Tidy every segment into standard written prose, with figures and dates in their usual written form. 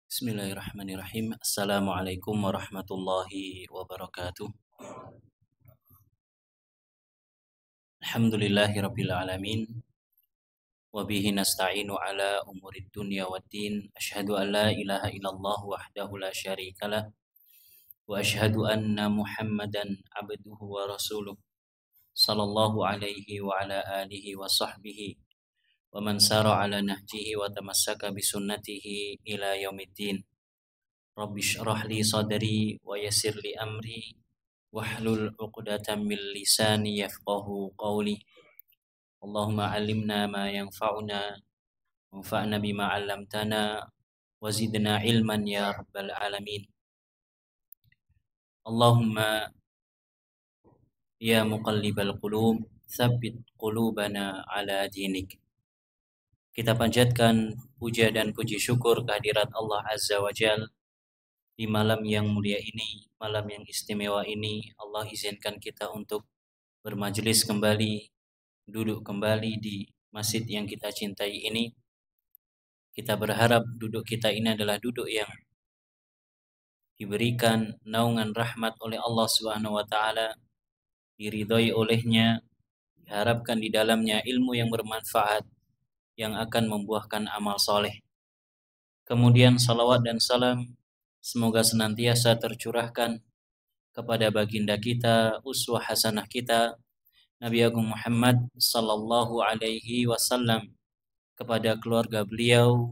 Bismillahirrahmanirrahim. Assalamualaikum warahmatullahi wabarakatuh. Alhamdulillahirabbil alamin. Wa bihi nasta'inu ala umurid dunya waddin. Asyhadu an la ilaha illallah wahdahu la syarikalah wa asyhadu anna Muhammadan abduhu wa rasuluh sallallahu alaihi wa ala alihi wa sahbihi wa man sara ala nahjihi wa tamassaka bi sunnatihi ila yaumiddin. Rabbi shrah li sadri wa yassir li amri wahlul 'uqdatam min lisani yafqahu qawli. Allahumma 'allimna ma yanfa'una wanfa'na bima 'allamtana wa zidna ilman ya rabbal alamin. Allahumma ya muqallibal qulub tsabbit qulubana ala dinik. Kita panjatkan puja dan puji syukur kehadirat Allah Azza wa Jalla di malam yang mulia ini, malam yang istimewa ini. Allah izinkan kita untuk bermajelis kembali, duduk kembali di masjid yang kita cintai ini. Kita berharap duduk kita ini adalah duduk yang diberikan naungan rahmat oleh Allah Subhanahu wa taala, diridhai olehnya, diharapkan di dalamnya ilmu yang bermanfaat yang akan membuahkan amal soleh. Kemudian salawat dan salam semoga senantiasa tercurahkan kepada baginda kita, uswah hasanah kita, Nabi Agung Muhammad sallallahu alaihi wasallam, kepada keluarga beliau,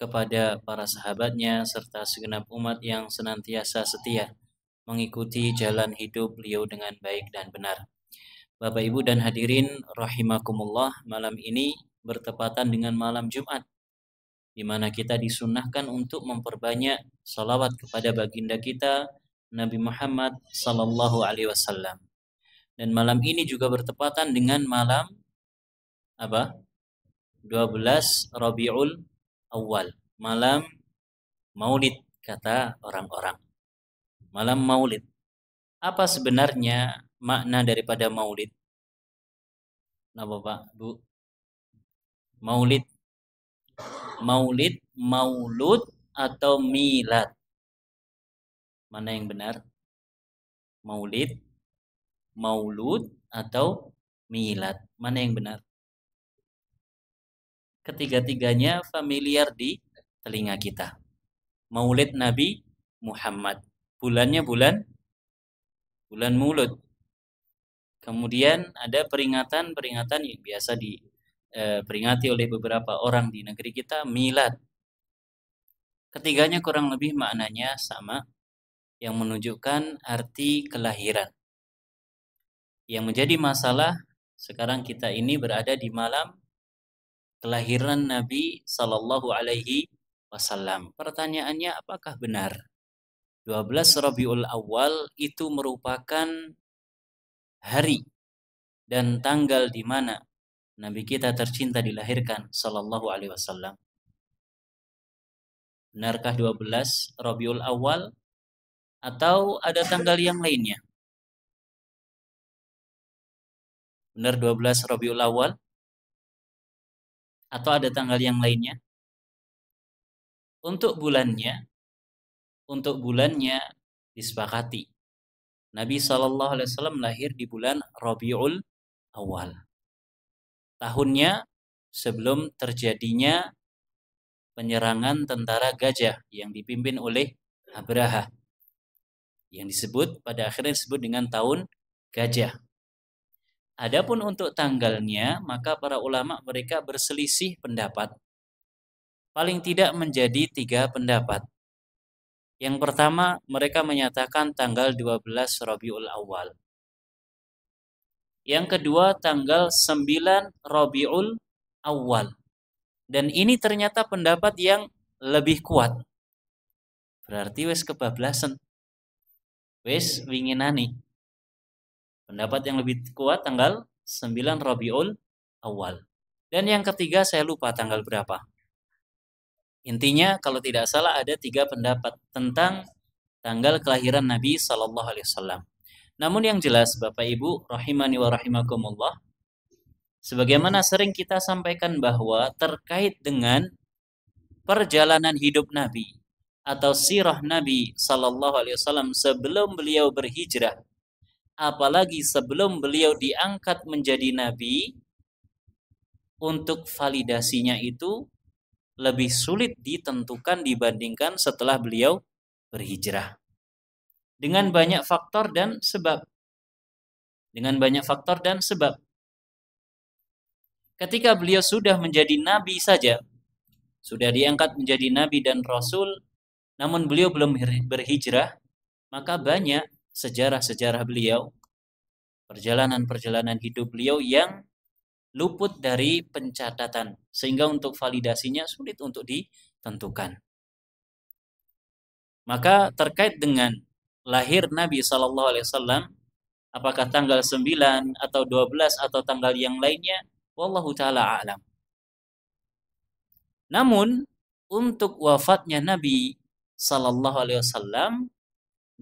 kepada para sahabatnya, serta segenap umat yang senantiasa setia mengikuti jalan hidup beliau dengan baik dan benar. Bapak Ibu dan hadirin rahimakumullah, malam ini bertepatan dengan malam Jumat, di mana kita disunnahkan untuk memperbanyak salawat kepada baginda kita Nabi Muhammad sallallahu alaihi wasallam. Dan malam ini juga bertepatan dengan malam apa? 12 Rabiul Awal, malam Maulid kata orang-orang. Malam Maulid. Apa sebenarnya makna daripada Maulid? Nah, Bapak, Bu. Maulid, maulud atau milad? Mana yang benar? Maulid, maulud atau milad? Mana yang benar? Ketiga-tiganya familiar di telinga kita. Maulid Nabi Muhammad. Bulannya bulan Maulud. Kemudian ada peringatan yang biasa diperingati oleh beberapa orang di negeri kita, milad. Ketiganya kurang lebih maknanya sama, yang menunjukkan arti kelahiran. Yang menjadi masalah sekarang kita ini berada di malam kelahiran Nabi Sallallahu Alaihi Wasallam. Pertanyaannya, apakah benar 12 Rabiul Awal itu merupakan hari dan tanggal di mana Nabi kita tercinta dilahirkan Sallallahu Alaihi Wasallam? Benarkah 12 Rabiul Awal atau ada tanggal yang lainnya? Benar 12 Rabiul Awal atau ada tanggal yang lainnya? Untuk bulannya disepakati. Nabi SAW lahir di bulan Rabiul Awal. Tahunnya sebelum terjadinya penyerangan tentara gajah yang dipimpin oleh Abraha, yang pada akhirnya disebut dengan tahun gajah. Adapun untuk tanggalnya, maka para ulama mereka berselisih pendapat. Paling tidak menjadi 3 pendapat. Yang pertama, mereka menyatakan tanggal 12 Rabiul Awal. Yang kedua, tanggal 9 Rabiul Awal. Dan ini ternyata pendapat yang lebih kuat. Berarti wis kebablasan. Wis winginani. Pendapat yang lebih kuat tanggal 9 Rabiul Awal. Dan yang ketiga saya lupa tanggal berapa. Intinya kalau tidak salah ada 3 pendapat tentang tanggal kelahiran Nabi Sallallahu Alaihi Wasallam. Namun yang jelas Bapak Ibu rahimani wa rahimakumullah, sebagaimana sering kita sampaikan bahwa terkait dengan perjalanan hidup Nabi atau sirah Nabi Sallallahu Alaihi Wasallam sebelum beliau berhijrah, apalagi sebelum beliau diangkat menjadi Nabi, untuk validasinya itu lebih sulit ditentukan dibandingkan setelah beliau berhijrah. Dengan banyak faktor dan sebab. Ketika beliau sudah menjadi Nabi saja, sudah diangkat menjadi Nabi dan Rasul, namun beliau belum berhijrah, maka banyak sejarah-sejarah beliau, perjalanan-perjalanan hidup beliau yang luput dari pencatatan, sehingga untuk validasinya sulit untuk ditentukan. Maka terkait dengan lahir Nabi SAW, apakah tanggal 9 atau 12 atau tanggal yang lainnya, wallahu ta'ala a'lam. Namun untuk wafatnya Nabi SAW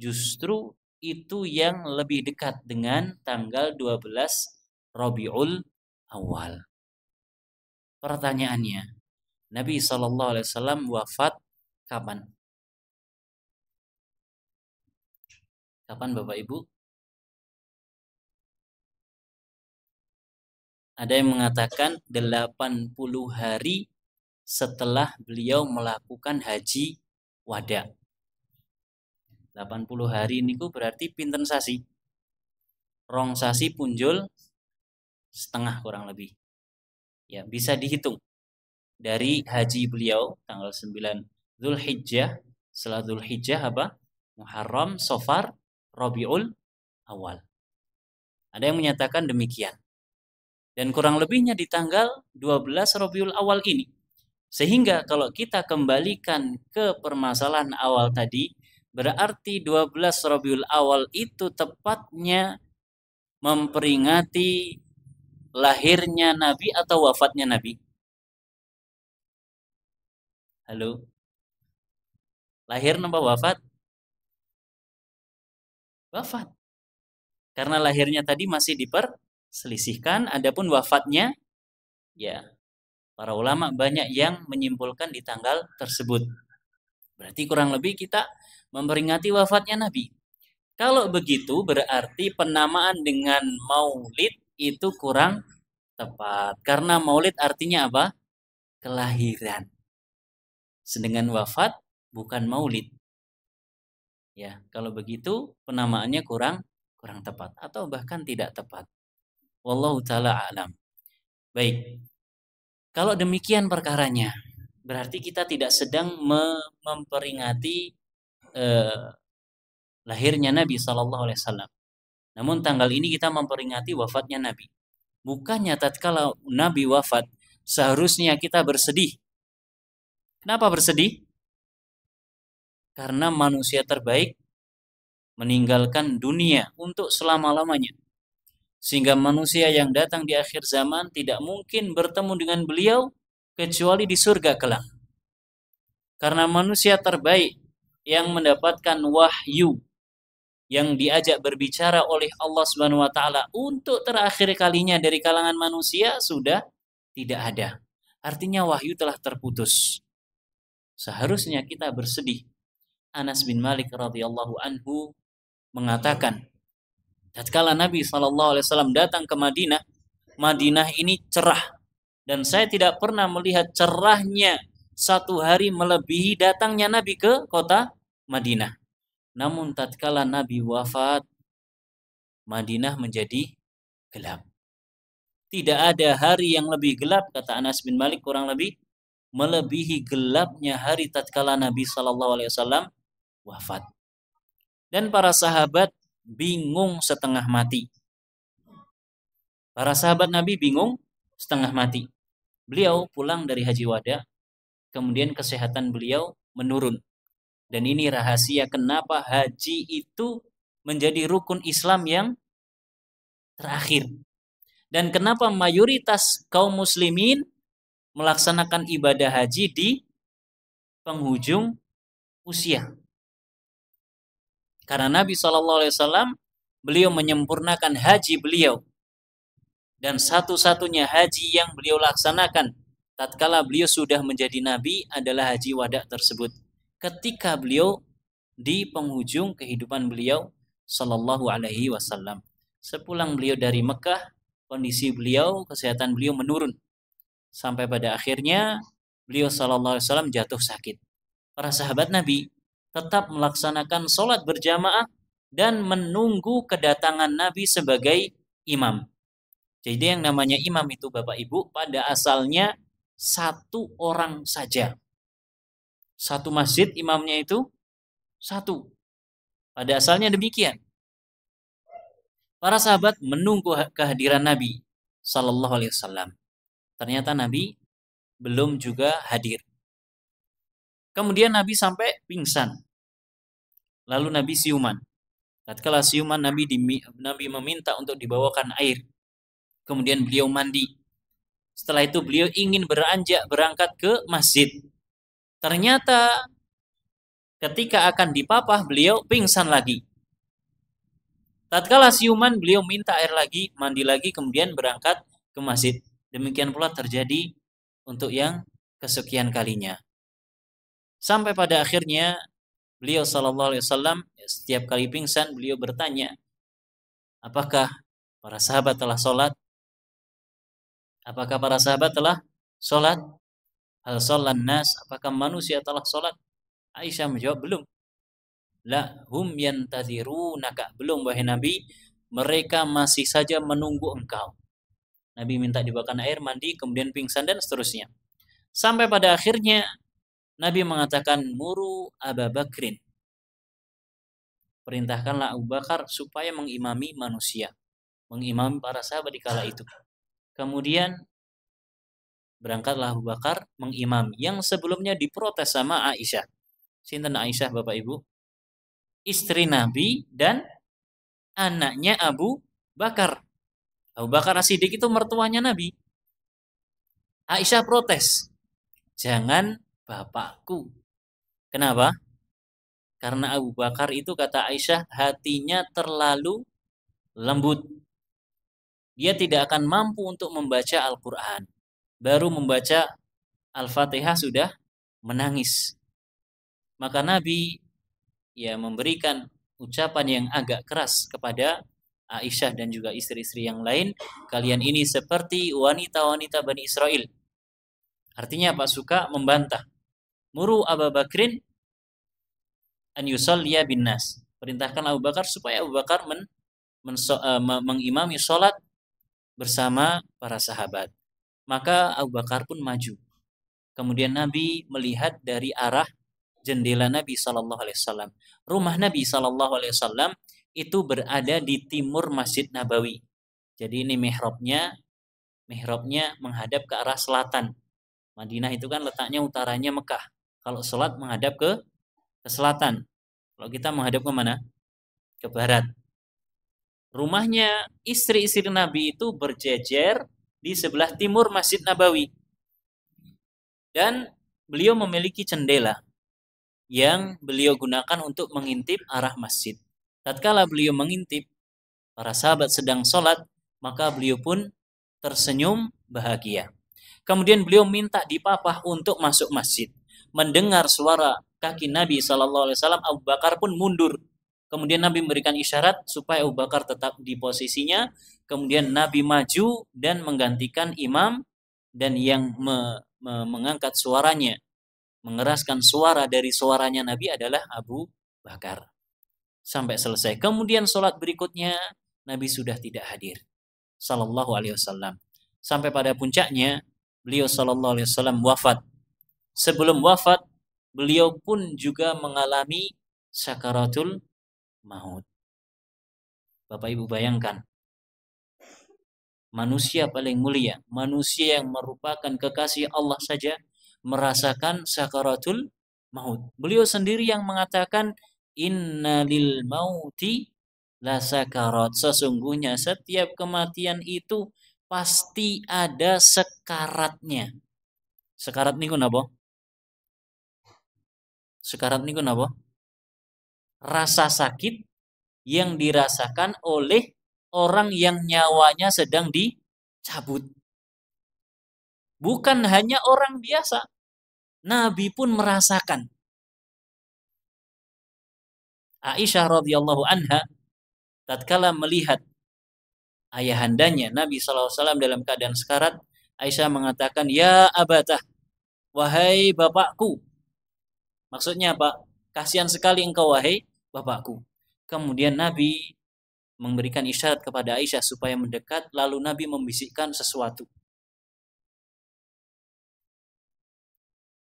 justru itu yang lebih dekat dengan tanggal 12 Rabiul Awal. Pertanyaannya, Nabi SAW wafat kapan? Kapan Bapak Ibu? Ada yang mengatakan 80 hari setelah beliau melakukan haji wada. 80 hari niku berarti pinten sasi? Rong sasi punjul setengah kurang lebih. Ya, bisa dihitung dari haji beliau tanggal 9 Zulhijjah, setelah Zulhijjah apa? Muharram, Safar, Rabiul Awal. Ada yang menyatakan demikian. Dan kurang lebihnya di tanggal 12 Rabiul Awal ini. Sehingga kalau kita kembalikan ke permasalahan awal tadi, berarti 12 Rabiul Awal itu tepatnya memperingati lahirnya Nabi atau wafatnya Nabi? Halo? Lahir napa wafat? Wafat. Karena lahirnya tadi masih diperselisihkan, adapun wafatnya, ya para ulama banyak yang menyimpulkan di tanggal tersebut. Berarti kurang lebih kita memperingati wafatnya Nabi. Kalau begitu berarti penamaan dengan maulid itu kurang tepat. Karena maulid artinya apa? Kelahiran. Sedangkan wafat bukan maulid. Ya, kalau begitu penamaannya kurang tepat atau bahkan tidak tepat. Wallahu taala a'lam. Baik. Kalau demikian perkaranya, berarti kita tidak sedang memperingati lahirnya Nabi Sallallahu Alaihi Wasallam. Namun tanggal ini kita memperingati wafatnya Nabi. Bukannya tatkala Nabi wafat seharusnya kita bersedih. Kenapa bersedih? Karena manusia terbaik meninggalkan dunia untuk selama-lamanya. Sehingga manusia yang datang di akhir zaman tidak mungkin bertemu dengan beliau kecuali di surga kelak. Karena manusia terbaik yang mendapatkan wahyu, yang diajak berbicara oleh Allah Subhanahu wa taala untuk terakhir kalinya dari kalangan manusia sudah tidak ada. Artinya wahyu telah terputus. Seharusnya kita bersedih. Anas bin Malik radhiyallahu anhu mengatakan, tatkala Nabi SAW datang ke Madinah, Madinah ini cerah dan saya tidak pernah melihat cerahnya satu hari melebihi datangnya Nabi ke kota Madinah. Namun tatkala Nabi wafat, Madinah menjadi gelap. Tidak ada hari yang lebih gelap, kata Anas bin Malik, kurang lebih melebihi gelapnya hari tatkala Nabi SAW wafat. Dan para sahabat bingung setengah mati. Para sahabat Nabi bingung setengah mati. Beliau pulang dari haji wada, kemudian kesehatan beliau menurun. Dan ini rahasia kenapa haji itu menjadi rukun Islam yang terakhir. Dan kenapa mayoritas kaum muslimin melaksanakan ibadah haji di penghujung usia. Karena Nabi SAW beliau menyempurnakan haji beliau. Dan satu-satunya haji yang beliau laksanakan tatkala beliau sudah menjadi nabi adalah haji wada tersebut. Ketika beliau di penghujung kehidupan beliau sallallahu alaihi wasallam. Sepulang beliau dari Mekah, kondisi beliau, kesehatan beliau menurun. Sampai pada akhirnya beliau sallallahu alaihi wasallam jatuh sakit. Para sahabat Nabi tetap melaksanakan sholat berjamaah dan menunggu kedatangan Nabi sebagai imam. Jadi yang namanya imam itu Bapak Ibu pada asalnya satu orang saja. Satu masjid imamnya itu satu. Pada asalnya demikian. Para sahabat menunggu kehadiran Nabi Sallallahu Alaihi Wasallam. Ternyata Nabi belum juga hadir. Kemudian Nabi sampai pingsan. Lalu Nabi siuman. Tatkala siuman Nabi meminta untuk dibawakan air. Kemudian beliau mandi. Setelah itu beliau ingin berangkat ke masjid. Ternyata ketika akan dipapah beliau pingsan lagi. Tatkala siuman beliau minta air lagi, mandi lagi, kemudian berangkat ke masjid. Demikian pula terjadi untuk yang kesekian kalinya. Sampai pada akhirnya beliau sallallahu alaihi wasallam setiap kali pingsan beliau bertanya, apakah para sahabat telah sholat? Apakah para sahabat telah sholat? Hal sholat nas, apakah manusia telah sholat? Aisyah menjawab, belum. La hum yantazirunaka, belum wahai Nabi, mereka masih saja menunggu engkau. Nabi minta dibawakan air, mandi, kemudian pingsan dan seterusnya. Sampai pada akhirnya Nabi mengatakan, muru Abu Bakrin, perintahkanlah Abu Bakar supaya mengimami manusia, mengimami para sahabat di kala itu. Kemudian berangkatlah Abu Bakar mengimami yang sebelumnya diprotes sama Aisyah. Sinten Aisyah Bapak Ibu? Istri Nabi dan anaknya Abu Bakar. Abu Bakar As-Siddiq itu mertuanya Nabi. Aisyah protes, jangan bapakku. Kenapa? Karena Abu Bakar itu, kata Aisyah, hatinya terlalu lembut. Dia tidak akan mampu untuk membaca Al-Quran. Baru membaca Al-Fatihah sudah menangis. Maka Nabi memberikan ucapan yang agak keras kepada Aisyah dan juga istri-istri yang lain. Kalian ini seperti wanita-wanita Bani Israel. Artinya Pak suka membantah. Muru Abu Bakrin an yusalliya bin nas. Perintahkan Abu Bakar supaya Abu Bakar mengimami sholat bersama para sahabat. Maka Abu Bakar pun maju. Kemudian Nabi melihat dari arah jendela Nabi Sallallahu Alaihi Wasallam. Rumah Nabi Sallallahu Alaihi Wasallam itu berada di timur Masjid Nabawi. Jadi ini mihrabnya menghadap ke arah selatan. Madinah itu kan letaknya utaranya Mekah. Kalau sholat menghadap ke selatan. Kalau kita menghadap ke mana? Ke barat. Rumahnya istri-istri Nabi itu berjejer di sebelah timur Masjid Nabawi. Dan beliau memiliki jendela. yang beliau gunakan untuk mengintip arah masjid. Tatkala beliau mengintip para sahabat sedang sholat, maka beliau pun tersenyum bahagia. Kemudian beliau minta dipapah untuk masuk masjid. Mendengar suara kaki Nabi SAW, Abu Bakar pun mundur. Kemudian Nabi memberikan isyarat supaya Abu Bakar tetap di posisinya. Kemudian Nabi maju dan menggantikan imam, dan yang mengangkat suaranya, mengeraskan suara dari suaranya Nabi adalah Abu Bakar. Sampai selesai. Kemudian sholat berikutnya Nabi sudah tidak hadir, Sallallahu Alaihi Wasallam. Sampai pada puncaknya beliau Sallallahu Alaihi Wasallam wafat. Sebelum wafat, beliau pun juga mengalami sakaratul maut. Bapak Ibu bayangkan, manusia paling mulia, manusia yang merupakan kekasih Allah saja merasakan sakaratul maut. Beliau sendiri yang mengatakan, innalil mauti la sakarat. Sesungguhnya setiap kematian itu pasti ada sekaratnya. Sekarat niku napa? Sekarat niku napa? Rasa sakit yang dirasakan oleh orang yang nyawanya sedang dicabut. Bukan hanya orang biasa, Nabi pun merasakan. Aisyah radhiyallahu anha tatkala melihat ayahandanya Nabi SAW dalam keadaan sekarat, Aisyah mengatakan, ya abatah, wahai bapakku. Maksudnya apa? Kasihan sekali engkau wahai bapakku. Kemudian Nabi memberikan isyarat kepada Aisyah supaya mendekat, lalu Nabi membisikkan sesuatu.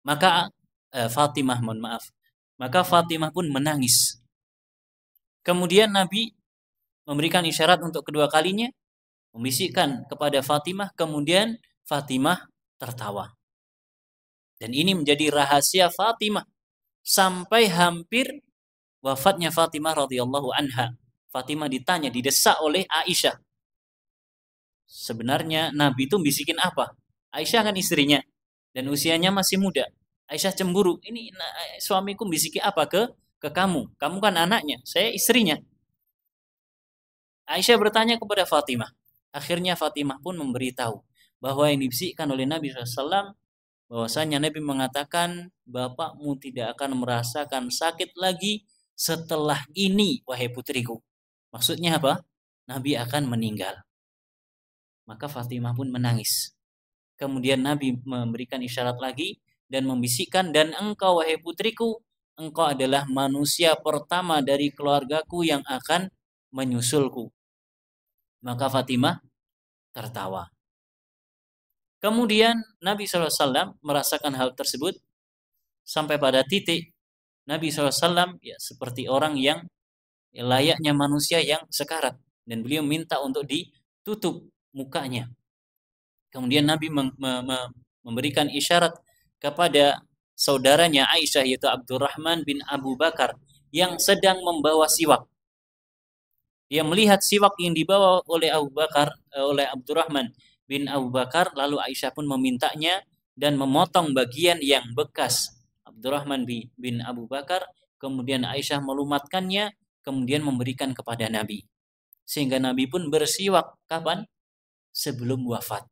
Maka Fatimah, mohon maaf. Maka Fatimah pun menangis. Kemudian Nabi memberikan isyarat untuk kedua kalinya, membisikkan kepada Fatimah, kemudian Fatimah tertawa. Dan ini menjadi rahasia Fatimah sampai hampir wafatnya Fatimah radhiyallahu anha. Fatimah ditanya, didesak oleh Aisyah. Sebenarnya Nabi itu bisikin apa? Aisyah kan istrinya dan usianya masih muda. Aisyah cemburu. Ini suamiku bisiki apa ke kamu? Kamu kan anaknya, saya istrinya. Aisyah bertanya kepada Fatimah. Akhirnya Fatimah pun memberitahu bahwa yang dibisikkan oleh Nabi SAW, bahwasanya Nabi mengatakan, bapakmu tidak akan merasakan sakit lagi setelah ini, wahai putriku. Maksudnya apa? Nabi akan meninggal. Maka Fatimah pun menangis. Kemudian Nabi memberikan isyarat lagi dan membisikkan, dan engkau wahai putriku, engkau adalah manusia pertama dari keluargaku yang akan menyusulku. Maka Fatimah tertawa. Kemudian Nabi SAW merasakan hal tersebut sampai pada titik Nabi SAW ya seperti orang yang layaknya manusia yang sekarat, dan beliau minta untuk ditutup mukanya. Kemudian Nabi memberikan isyarat kepada saudaranya Aisyah, yaitu Abdurrahman bin Abu Bakar, yang sedang membawa siwak. Dia melihat siwak yang dibawa oleh Abu Bakar, oleh Abdurrahman bin Abu Bakar, lalu Aisyah pun memintanya dan memotong bagian yang bekas Abdurrahman bin Abu Bakar, kemudian Aisyah melumatkannya, kemudian memberikan kepada Nabi. Sehingga Nabi pun bersiwak kapan? Sebelum wafat.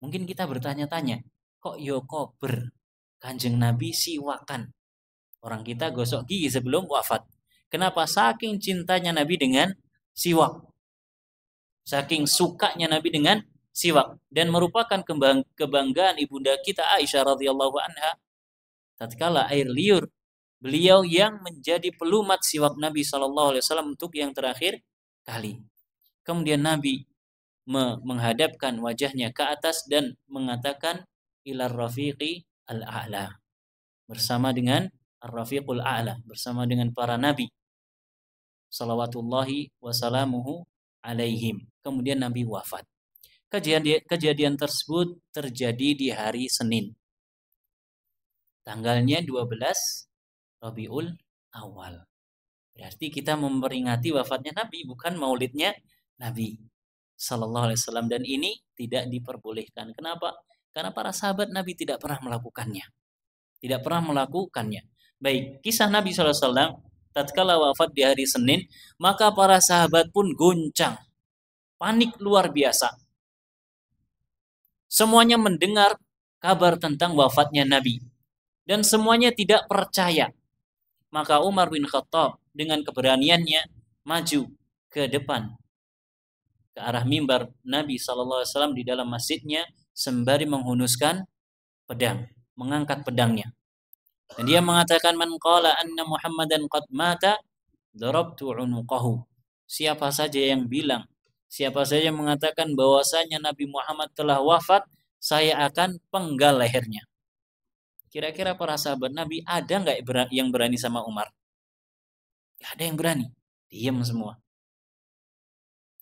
Mungkin kita bertanya-tanya, kok yo kober Kanjeng Nabi siwakan? Orang kita gosok gigi sebelum wafat. Kenapa? Saking cintanya Nabi dengan siwak. Saking sukanya Nabi dengan siwak. Dan merupakan kebanggaan ibunda kita Aisyah radhiyallahu anha. Tatkala air liur, beliau yang menjadi pelumat siwak Nabi SAW untuk yang terakhir kali. Kemudian Nabi menghadapkan wajahnya ke atas dan mengatakan, ilar rafiqi al-a'la. Bersama dengan ar-rafiqul a'la, bersama dengan para nabi. Salawatullahi wasalamuhu alaihim. Kemudian Nabi wafat. Kejadian tersebut terjadi di hari Senin. Tanggalnya 12 Rabiul Awal. Berarti kita memperingati wafatnya Nabi, bukan maulidnya Nabi Sallallahu Alaihi Wasallam. Dan ini tidak diperbolehkan. Kenapa? Karena para sahabat Nabi tidak pernah melakukannya. Tidak pernah melakukannya. Baik, kisah Nabi SAW tatkala wafat di hari Senin, maka para sahabat pun goncang, panik luar biasa. Semuanya mendengar kabar tentang wafatnya Nabi dan semuanya tidak percaya. Maka Umar bin Khattab dengan keberaniannya maju ke depan ke arah mimbar Nabi SAW di dalam masjidnya sembari menghunuskan pedang, mengangkat pedangnya. Dan dia mengatakan, man qala anna Muhammadan qad mata darabtu unuqahu. Siapa saja yang bilang, siapa saja yang mengatakan bahwasanya Nabi Muhammad telah wafat, saya akan penggal lehernya. Kira-kira para sahabat Nabi ada nggak yang berani sama Umar? Gak ada yang berani. Diam semua.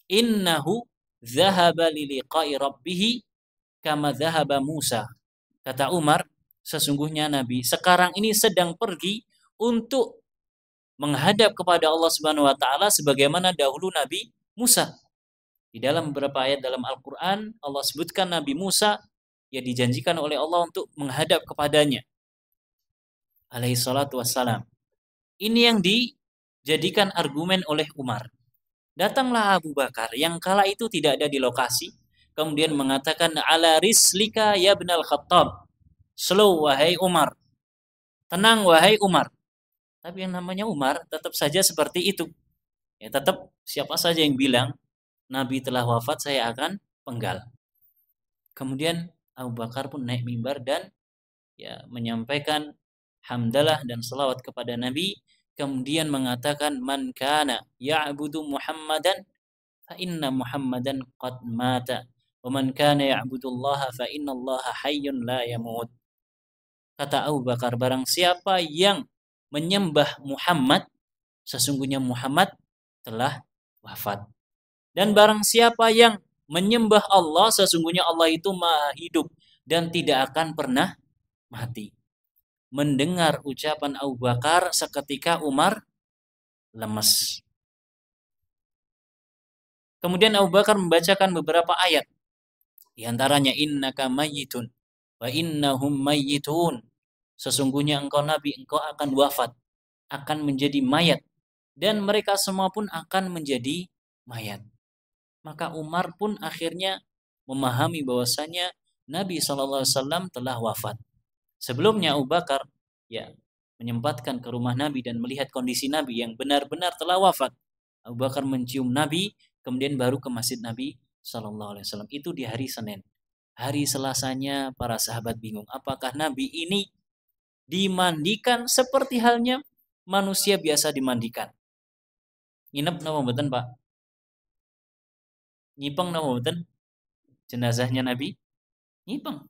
Innahu dhahaba liliqa'i rabbih kama dhahaba Musa. Kata Umar, sesungguhnya Nabi sekarang ini sedang pergi untuk menghadap kepada Allah Subhanahu wa taala sebagaimana dahulu Nabi Musa. Di dalam beberapa ayat dalam Al-Qur'an Allah sebutkan Nabi Musa yang dijanjikan oleh Allah untuk menghadap kepadanya. Alaihi salatu wassalam. Ini yang dijadikan argumen oleh Umar. Datanglah Abu Bakar yang kala itu tidak ada di lokasi, kemudian mengatakan ala rislika ya ibnal Khattab. Slow wahai Umar. Tenang wahai Umar. Tapi yang namanya Umar tetap saja seperti itu. Ya, tetap siapa saja yang bilang Nabi telah wafat saya akan penggal. Kemudian Abu Bakar pun naik mimbar dan ya menyampaikan hamdalah dan salawat kepada Nabi, kemudian mengatakan man kana ya'budu Muhammadan fa inna Muhammadan qad mata wa man kana ya'budullaha fa innallaha hayyun la yamut. Kata Abu Bakar, barang siapa yang menyembah Muhammad, sesungguhnya Muhammad telah wafat. Dan barang siapa yang menyembah Allah, sesungguhnya Allah itu maha hidup dan tidak akan pernah mati. Mendengar ucapan Abu Bakar, seketika Umar lemes. Kemudian Abu Bakar membacakan beberapa ayat. Di antaranya innaka mayyitun wa innahum mayyitun. Sesungguhnya engkau Nabi, engkau akan wafat, akan menjadi mayat, dan mereka semua pun akan menjadi mayat. Maka Umar pun akhirnya memahami bahwasanya Nabi SAW telah wafat. Sebelumnya Abu Bakar ya menyempatkan ke rumah Nabi dan melihat kondisi Nabi yang benar-benar telah wafat. Abu Bakar mencium Nabi, kemudian baru ke masjid Nabi SAW. Itu di hari Senin. Hari Selasanya para sahabat bingung, apakah Nabi ini dimandikan seperti halnya manusia biasa dimandikan? Nginep napa mboten, Pak? Nyipeng napa mboten? Jenazahnya Nabi nyipeng.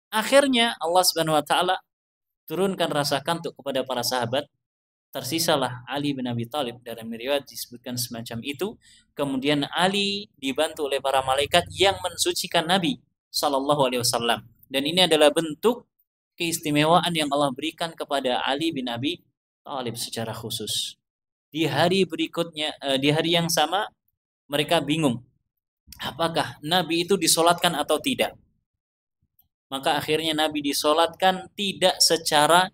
Akhirnya Allah Subhanahu wa taala turunkan rasa kantuk kepada para sahabat. Tersisalah Ali bin Abi Thalib, dalam riwayat disebutkan semacam itu. Kemudian Ali dibantu oleh para malaikat yang mensucikan Nabi sallallahu alaihi wasallam. Dan ini adalah bentuk keistimewaan yang Allah berikan kepada Ali bin Abi Thalib secara khusus. Di hari berikutnya, di hari yang sama mereka bingung apakah Nabi itu disolatkan atau tidak. Maka akhirnya Nabi disolatkan tidak secara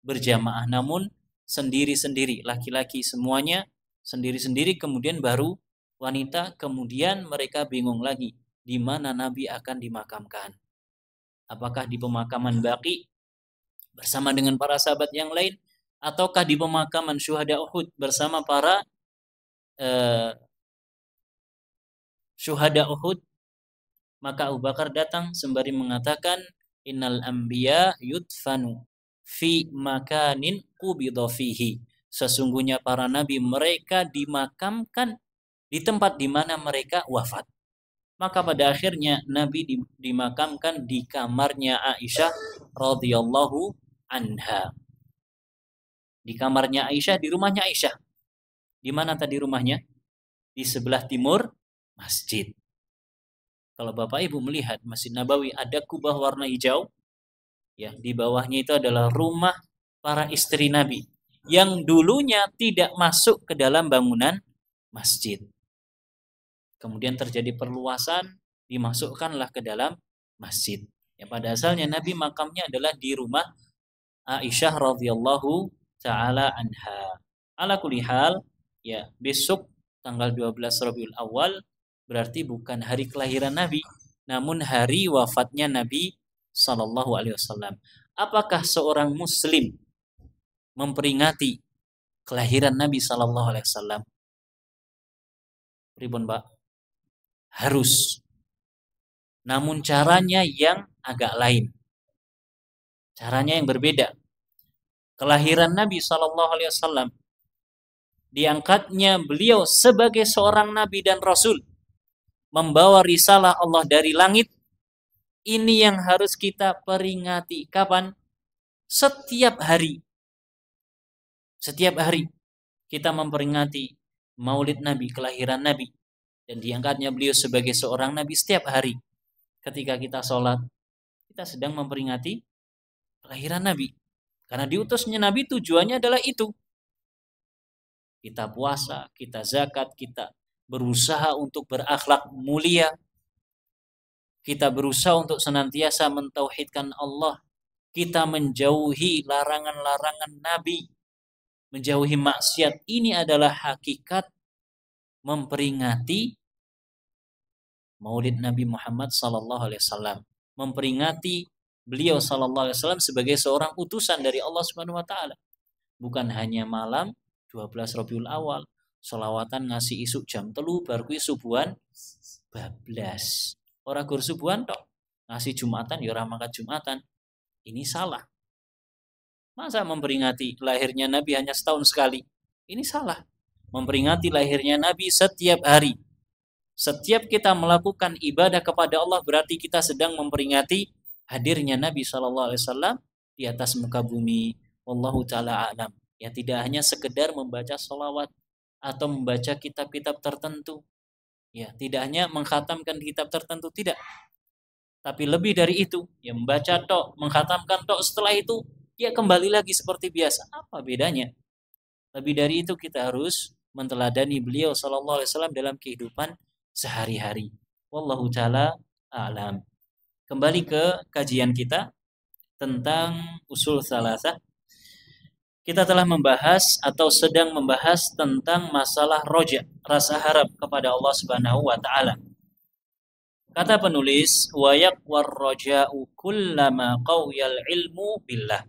berjamaah, namun sendiri-sendiri, laki-laki semuanya sendiri-sendiri, kemudian baru wanita. Kemudian mereka bingung lagi di mana Nabi akan dimakamkan. Apakah di pemakaman Baqi bersama dengan para sahabat yang lain, ataukah di pemakaman syuhada Uhud bersama para syuhada Uhud? Maka Abu Bakar datang sembari mengatakan innal anbiya yudfanu fi makanin qubidha fihi. Sesungguhnya para nabi mereka dimakamkan di tempat di mana mereka wafat. Maka pada akhirnya Nabi dimakamkan di kamarnya Aisyah radhiyallahu anha. Di kamarnya Aisyah, di rumahnya Aisyah. Di mana tadi rumahnya? Di sebelah timur masjid. Kalau Bapak Ibu melihat Masjid Nabawi ada kubah warna hijau, ya, di bawahnya itu adalah rumah para istri Nabi yang dulunya tidak masuk ke dalam bangunan masjid. Kemudian terjadi perluasan, dimasukkanlah ke dalam masjid. Ya, pada asalnya Nabi makamnya adalah di rumah Aisyah radhiyallahu taala anha. Ala kulli hal, ya, besok tanggal 12 Rabiul Awal berarti bukan hari kelahiran Nabi, namun hari wafatnya Nabi sallallahu alaihi wasallam. Apakah seorang muslim memperingati kelahiran Nabi sallallahu alaihi wasallam? Pripun, Pak? Harus. Namun caranya yang agak lain. Caranya yang berbeda. Kelahiran Nabi sallallahu alaihi wasallam, diangkatnya beliau sebagai seorang nabi dan rasul, membawa risalah Allah dari langit. Ini yang harus kita peringati. Kapan? Setiap hari. Setiap hari kita memperingati Maulid Nabi, kelahiran Nabi, dan diangkatnya beliau sebagai seorang nabi. Setiap hari ketika kita sholat, kita sedang memperingati kelahiran Nabi. Karena diutusnya Nabi tujuannya adalah itu. Kita puasa, kita zakat, kita berusaha untuk berakhlak mulia. Kita berusaha untuk senantiasa mentauhidkan Allah. Kita menjauhi larangan-larangan Nabi, menjauhi maksiat. Ini adalah hakikat memperingati Maulid Nabi Muhammad sallallahu alaihi wasallam, memperingati beliau sallallahu alaihi wasallam sebagai seorang utusan dari Allah Subhanahu wa taala. Bukan hanya malam 12 Rabiul Awal, sholawatan ngasih isu jam 3 bar kuwi subuhan bablas. Ora gur subuhan tok, ngasih Jumatan ya ora mangkat Jumatan. Ini salah. Masa memperingati lahirnya Nabi hanya setahun sekali? Ini salah. Memperingati lahirnya Nabi setiap hari. Setiap kita melakukan ibadah kepada Allah berarti kita sedang memperingati hadirnya Nabi sallallahu alaihi wasallam di atas muka bumi. Wallahu taala a'lam. Ya, tidak hanya sekedar membaca sholawat atau membaca kitab-kitab tertentu. Ya, tidak hanya mengkhatamkan kitab tertentu, tidak. Tapi lebih dari itu, ya, membaca tok, mengkhatamkan tok, setelah itu ya kembali lagi seperti biasa. Apa bedanya? Lebih dari itu kita harus menteladani beliau sallallahu alaihi wasallam dalam kehidupan sehari-hari. Wallahu taala a'lam. Kembali ke kajian kita tentang usul salasah. Kita telah membahas atau sedang membahas tentang masalah roja, rasa harap kepada Allah Subhanahu wa taala. Kata penulis, wa yaqwar raja'u kullama qawiyal ilmu billah.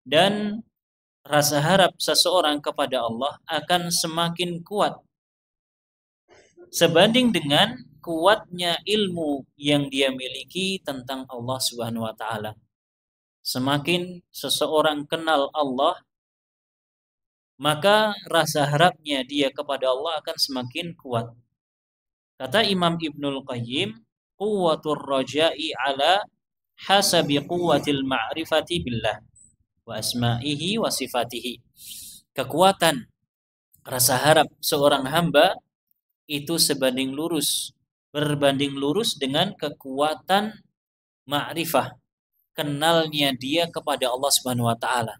Dan rasa harap seseorang kepada Allah akan semakin kuat sebanding dengan kuatnya ilmu yang dia miliki tentang Allah Subhanahu wa taala. Semakin seseorang kenal Allah, maka rasa harapnya dia kepada Allah akan semakin kuat. Kata Imam Ibnul Qayyim, quwwatur raja'i ala hasabi quwwatil ma'rifati billah wa asma'ihi wa sifatihi. Kekuatan rasa harap seorang hamba itu berbanding lurus dengan kekuatan ma'rifah, kenalnya dia kepada Allah Subhanahu wa taala,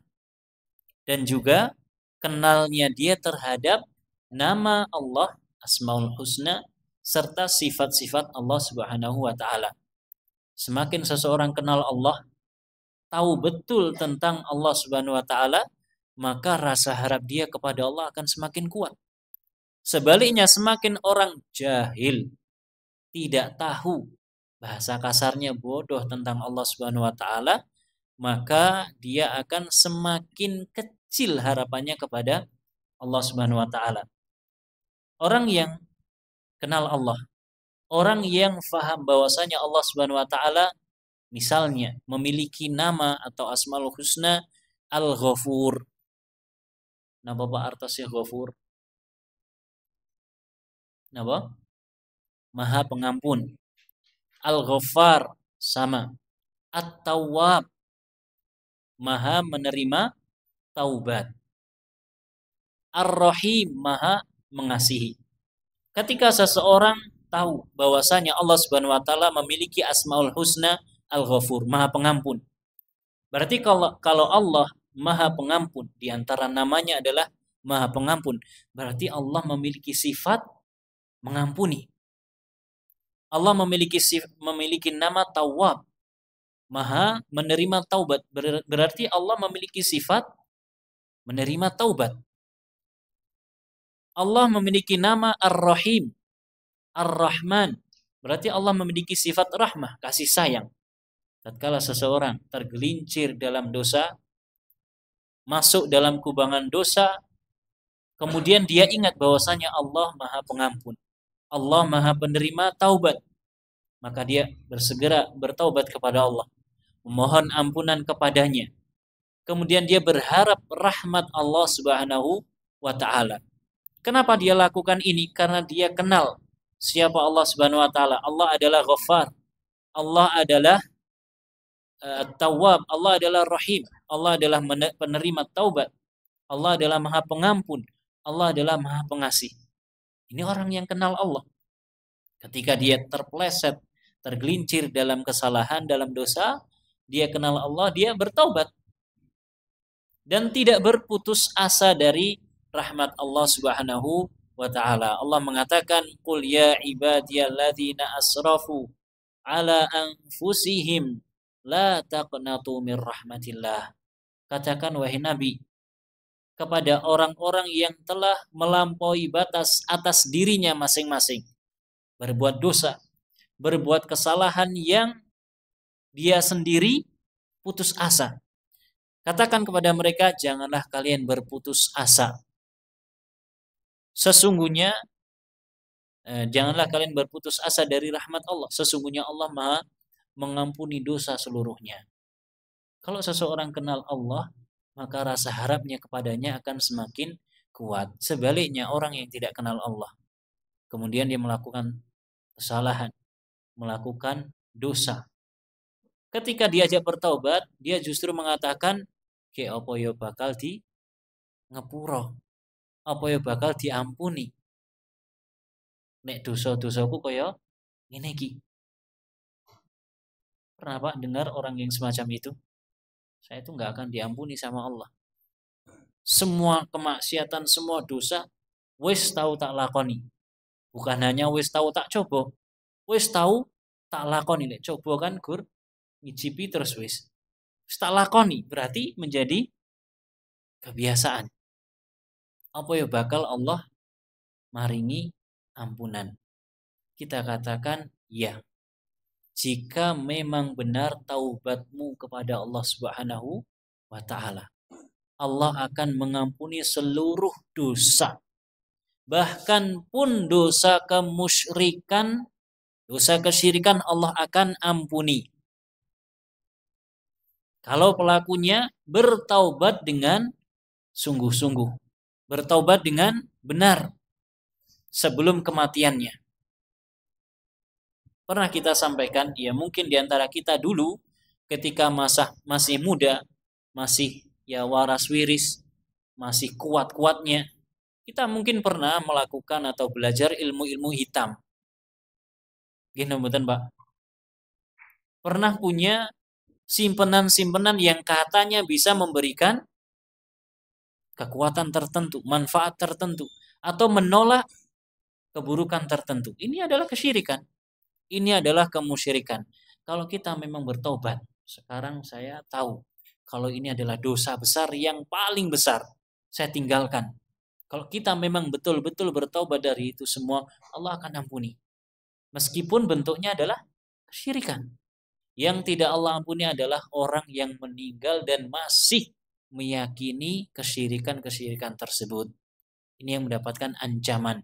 dan juga kenalnya dia terhadap nama Allah, Asmaul Husna, serta sifat-sifat Allah Subhanahu wa taala. Semakin seseorang kenal Allah, tahu betul tentang Allah Subhanahu wa taala, maka rasa harap dia kepada Allah akan semakin kuat. Sebaliknya, semakin orang jahil, tidak tahu, bahasa kasarnya bodoh tentang Allah Subhanahu wa taala, maka dia akan semakin kecil harapannya kepada Allah Subhanahu wa taala. Orang yang kenal Allah, orang yang faham bahwasanya Allah Subhanahu wa taala misalnya memiliki nama atau Asmaul Husna Al-Ghafur. Napa Pak artosnya Ghafur? Napa? Maha pengampun. Al-Ghaffar sama. At-Tawwab, Maha menerima taubat. Ar-Rahim, Maha mengasihi. Ketika seseorang tahu bahwasanya Allah Subhanahu wa taala memiliki Asmaul Husna Al-Ghafur, Maha pengampun. Berarti kalau Allah Maha pengampun, di antara namanya adalah Maha pengampun, berarti Allah memiliki sifat mengampuni. Allah memiliki nama Tawwab, Maha menerima taubat. Berarti Allah memiliki sifat menerima taubat. Allah memiliki nama Ar-Rahim, Ar-Rahman. Berarti Allah memiliki sifat rahmah, kasih sayang. Tatkala seseorang tergelincir dalam dosa, masuk dalam kubangan dosa, kemudian dia ingat bahwasanya Allah Maha Pengampun, Allah Maha Penerima taubat, maka dia bersegera bertaubat kepada Allah, memohon ampunan kepadanya. Kemudian dia berharap rahmat Allah Subhanahu wa taala. Kenapa dia lakukan ini? Karena dia kenal siapa Allah Subhanahu wa taala. Allah adalah Ghaffar, Allah adalah Tawwab, Allah adalah Rahim, Allah adalah penerima taubat, Allah adalah Maha Pengampun, Allah adalah Maha Pengasih. Ini orang yang kenal Allah. Ketika dia terpeleset, tergelincir dalam kesalahan, dalam dosa, dia kenal Allah, dia bertaubat dan tidak berputus asa dari rahmat Allah Subhanahu wa taala. Allah mengatakan, "Qul ya ibadiyalladzina asrafu ala anfusihim la taqnatu mir rahmatillah." Katakan wahai Nabi kepada orang-orang yang telah melampaui batas atas dirinya masing-masing, berbuat dosa, berbuat kesalahan yang dia sendiri putus asa. Katakan kepada mereka, janganlah kalian berputus asa. Sesungguhnya janganlah kalian berputus asa dari rahmat Allah. Sesungguhnya Allah Maha mengampuni dosa seluruhnya. Kalau seseorang kenal Allah, maka rasa harapnya kepadanya akan semakin kuat. Sebaliknya, orang yang tidak kenal Allah, kemudian dia melakukan kesalahan, melakukan dosa, ketika diajak bertaubat, dia justru mengatakan, "Ke apa yo bakal di ngepuro, apa yo bakal diampuni. Nek dosa-dosaku kaya ngene iki." Pernah Pak dengar orang yang semacam itu? Saya itu nggak akan diampuni sama Allah. Semua kemaksiatan, semua dosa, wis tahu tak lakoni. Bukan hanya wis tahu tak coba, wis tahu tak lakoni. Lek coba kan gur ngicipi terus wis tak lakoni, berarti menjadi kebiasaan. Apa ya bakal Allah maringi ampunan? Kita katakan ya, jika memang benar taubatmu kepada Allah Subhanahu wa taala. Allah akan mengampuni seluruh dosa. Bahkan pun dosa kemusyrikan, dosa kesyirikan Allah akan ampuni. Kalau pelakunya bertaubat dengan sungguh-sungguh, bertaubat dengan benar sebelum kematiannya. Pernah kita sampaikan, ya mungkin diantara kita dulu ketika masih muda, masih ya waras wiris, masih kuat-kuatnya, kita mungkin pernah melakukan atau belajar ilmu-ilmu hitam. Gini betul Pak. Pernah punya simpenan-simpenan yang katanya bisa memberikan kekuatan tertentu, manfaat tertentu, atau menolak keburukan tertentu. Ini adalah kesyirikan. Ini adalah kemusyrikan. Kalau kita memang bertobat, sekarang saya tahu kalau ini adalah dosa besar yang paling besar, saya tinggalkan. Kalau kita memang betul-betul bertobat dari itu semua, Allah akan ampuni. Meskipun bentuknya adalah kesyirikan. Yang tidak Allah ampuni adalah orang yang meninggal dan masih meyakini kesyirikan-kesyirikan tersebut. Ini yang mendapatkan ancaman,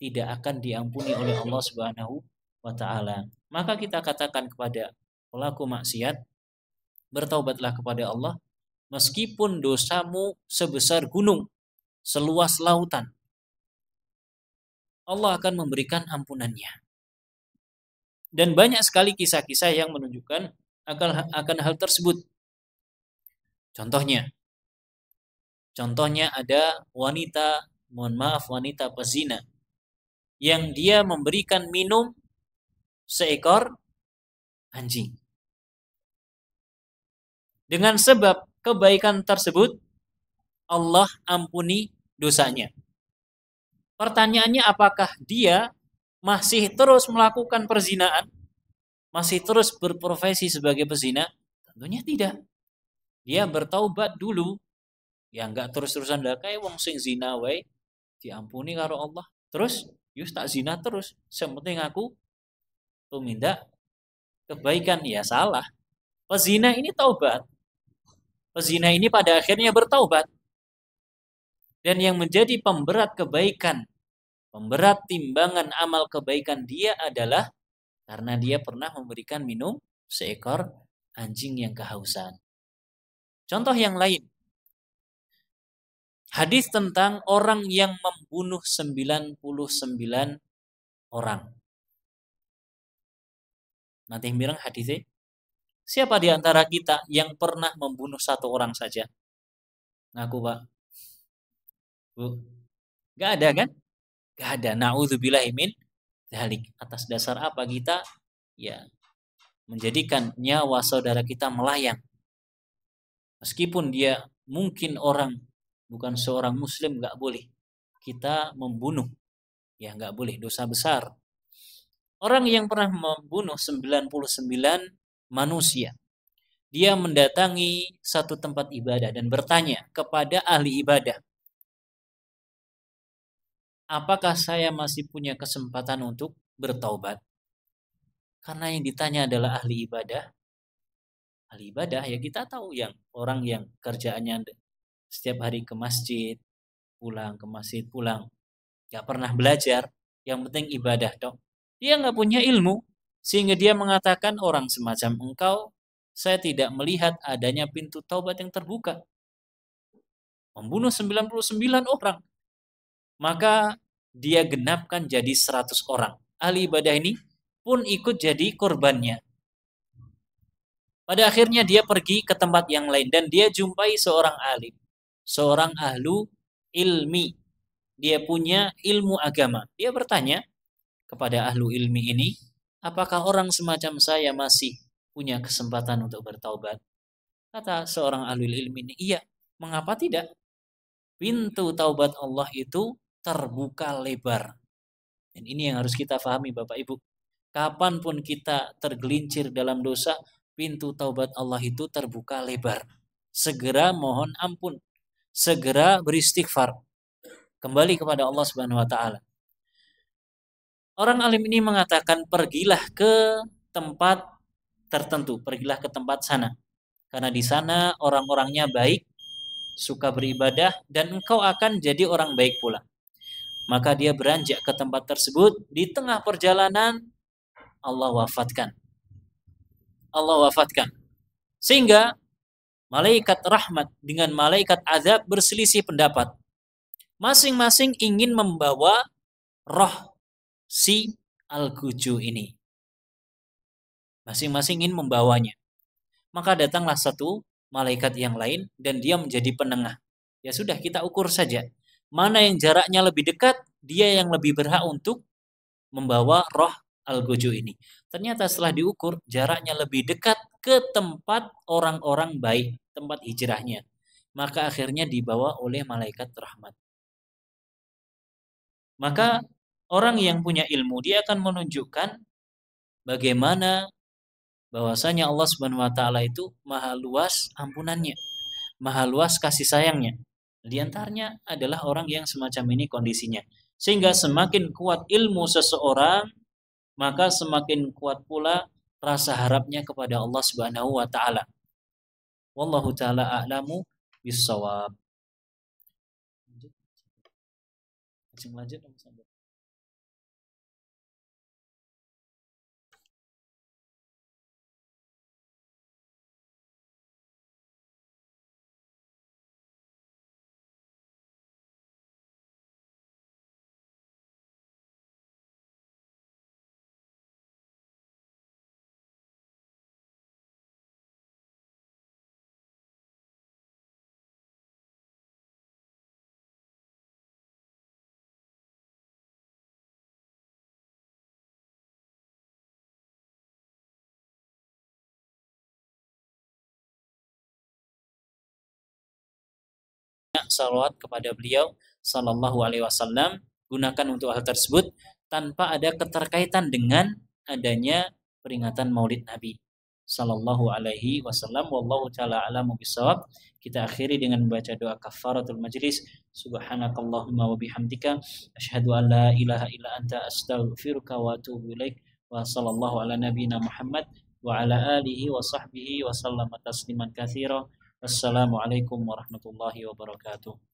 tidak akan diampuni oleh Allah Subhanahu wa ta'ala. Maka kita katakan kepada pelaku maksiat, bertaubatlah kepada Allah meskipun dosamu sebesar gunung, seluas lautan. Allah akan memberikan ampunannya. Dan banyak sekali kisah-kisah yang menunjukkan akan hal tersebut. Contohnya ada wanita pezina yang dia memberikan minum seekor anjing. Dengan sebab kebaikan tersebut, Allah ampuni dosanya. Pertanyaannya, apakah dia masih terus melakukan perzinaan? Masih terus berprofesi sebagai pezina? Tentunya tidak. Dia bertaubat dulu. Ya enggak terus-terusan dah kayak wong sing zina wae diampuni karo Allah. Terus yus tak zina terus. Yang penting aku tumindak kebaikan. Ya salah. Pezina ini taubat. Pezina ini pada akhirnya bertaubat. Dan yang menjadi pemberat kebaikan, pemberat timbangan amal kebaikan dia adalah karena dia pernah memberikan minum seekor anjing yang kehausan. Contoh yang lain. Hadis tentang orang yang membunuh 99 orang. Nanti mireng hadisnya. Siapa di antara kita yang pernah membunuh satu orang saja? Ngaku, Pak. Bu. Gak ada kan? Gak ada. Na'udzubillahi min dzalik. Atas dasar apa kita ya menjadikan nyawa saudara kita melayang? Meskipun dia mungkin orang bukan seorang muslim, gak boleh kita membunuh. Ya gak boleh, dosa besar. Orang yang pernah membunuh 99 manusia, dia mendatangi satu tempat ibadah dan bertanya kepada ahli ibadah, apakah saya masih punya kesempatan untuk bertaubat? Karena yang ditanya adalah ahli ibadah. Ahli ibadah ya kita tahu yang orang yang kerjaannya setiap hari ke masjid, pulang ke masjid, pulang. Gak pernah belajar, yang penting ibadah dong. Dia gak punya ilmu, sehingga dia mengatakan orang semacam engkau, saya tidak melihat adanya pintu taubat yang terbuka. Membunuh 99 orang. Maka dia genapkan jadi 100 orang. Ahli ibadah ini pun ikut jadi korbannya. Pada akhirnya dia pergi ke tempat yang lain dan dia jumpai seorang alim, seorang ahlu ilmi. Dia punya ilmu agama. Dia bertanya kepada ahlu ilmi ini, apakah orang semacam saya masih punya kesempatan untuk bertaubat? Kata seorang ahlu ilmi ini, iya. Mengapa tidak? Pintu taubat Allah itu terbuka lebar. Dan ini yang harus kita pahami Bapak Ibu. Kapanpun kita tergelincir dalam dosa, pintu taubat Allah itu terbuka lebar. Segera mohon ampun. Segera beristighfar. Kembali kepada Allah Subhanahu wa taala. Orang alim ini mengatakan pergilah ke tempat tertentu, pergilah ke tempat sana. Karena di sana orang-orangnya baik, suka beribadah dan engkau akan jadi orang baik pula. Maka dia beranjak ke tempat tersebut, di tengah perjalanan Allah wafatkan. Allah wafatkan. Sehingga malaikat rahmat dengan malaikat azab berselisih pendapat. Masing-masing ingin membawa roh si Al-Guju ini. Masing-masing ingin membawanya. Maka datanglah satu malaikat yang lain dan dia menjadi penengah. Ya sudah, kita ukur saja. Mana yang jaraknya lebih dekat, dia yang lebih berhak untuk membawa roh Al-Guju ini. Ternyata setelah diukur, jaraknya lebih dekat ke tempat orang-orang baik, tempat hijrahnya. Maka akhirnya dibawa oleh malaikat rahmat. Maka orang yang punya ilmu, dia akan menunjukkan bagaimana bahwasanya Allah Subhanahu wa taala itu maha luas ampunannya, maha luas kasih sayangnya. Di antaranya adalah orang yang semacam ini kondisinya. Sehingga semakin kuat ilmu seseorang, maka semakin kuat pula rasa harapnya kepada Allah Subhanahu wa taala. Wallahu taala a'lamu bis-shawab. Lanjut. Salawat kepada beliau sallallahu alaihi wasallam, gunakan untuk hal tersebut tanpa ada keterkaitan dengan adanya peringatan Maulid Nabi. sallallahu alaihi wasallam. Wallahu taala a'lamu bissawab. Kita akhiri dengan membaca doa kafaratul majlis. Subhanakallahumma wa bihamdika asyhadu an la ilaha illa anta astaghfiruka wa atubu ilaik. Wa sallallahu ala nabiyyina Muhammad wa ala alihi wa sahbihi wa sallama tasliman katsira. Wassalamualaikum warahmatullahi wabarakatuh.